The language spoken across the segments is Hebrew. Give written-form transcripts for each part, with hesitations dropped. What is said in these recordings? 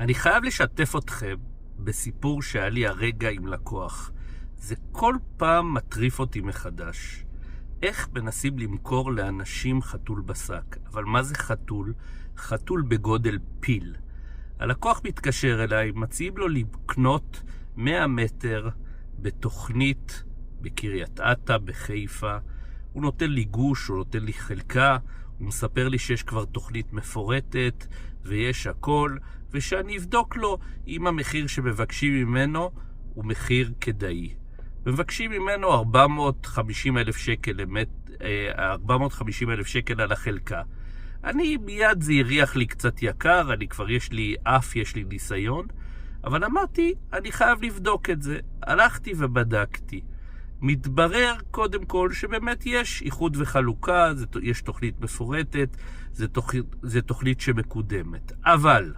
אני חייב לשתף אתכם בסיפור שהיה לי הרגע עם לקוח. זה כל פעם מטריף אותי מחדש. איך מנסים למכור לאנשים חתול בשק? אבל מה זה חתול? חתול בגודל פיל. הלקוח מתקשר אליי, מציעים לו לקנות 100 מטר בתוכנית בקריית אתא, בחיפה. הוא נותן לי גוש, הוא נותן לי חלקה, הוא מספר לי שיש כבר תוכנית מפורטת ויש הכל, ושאני אבדוק לו אם המחיר שמבקשים ממנו הוא מחיר כדאי. מבקשים ממנו 450,000 שקל על החלקה. אני מיד זה הריח לי קצת יקר, אני כבר יש לי ניסיון, אבל אמרתי, אני חייב לבדוק את זה. הלכתי ובדקתי. מתברר קודם כל שבאמת יש איחוד וחלוקה, יש תוכנית מפורטת, זה תוכנית שמקודמת. אבל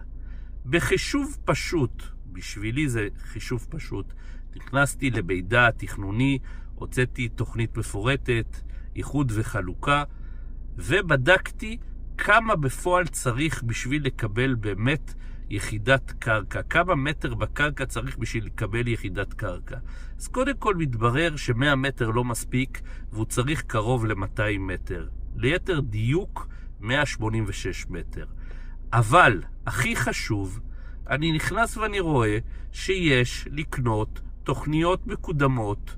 בחישוב פשוט, בשבילי זה חישוב פשוט, נכנסתי למידע התכנוני, הוצאתי תוכנית מפורטת, איחוד וחלוקה, ובדקתי כמה בפועל צריך בשביל לקבל באמת יחידת קרקע. כמה מטר בקרקע צריך בשביל לקבל יחידת קרקע. אז קודם כל מתברר ש100 מטר לא מספיק, והוא צריך קרוב ל200 מטר. ליתר דיוק 186 מטר. אבל הכי חשוב, אני נכנס ואני רואה שיש לקנות תוכניות מקודמות,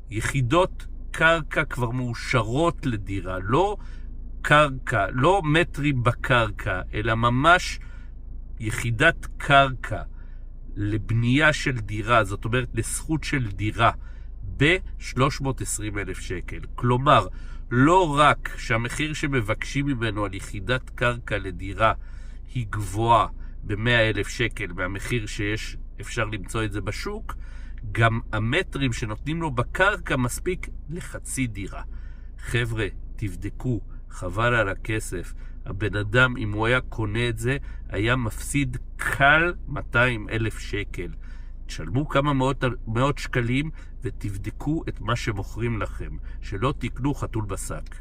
יחידות קרקע כבר מאושרות לדירה, לא קרקע, לא מטרים בקרקע, אלא ממש יחידת קרקע לבנייה של דירה, זאת אומרת לזכות של דירה, ב-320,000 שקל. כלומר, לא רק שהמחיר שמבקשים ממנו על יחידת קרקע לדירה היא גבוהה ב100,000 שקל מהמחיר שיש, אפשר למצוא את זה בשוק, גם המטרים שנותנים לו בקרקע מספיק לחצי דירה. חבר'ה, תבדקו, חבל על הכסף. הבן אדם, אם הוא היה קונה את זה, היה מפסיד קל 200,000 שקל. תשלמו כמה מאות שקלים ותבדקו את מה שמוכרים לכם, שלא תקנו חתול בשק.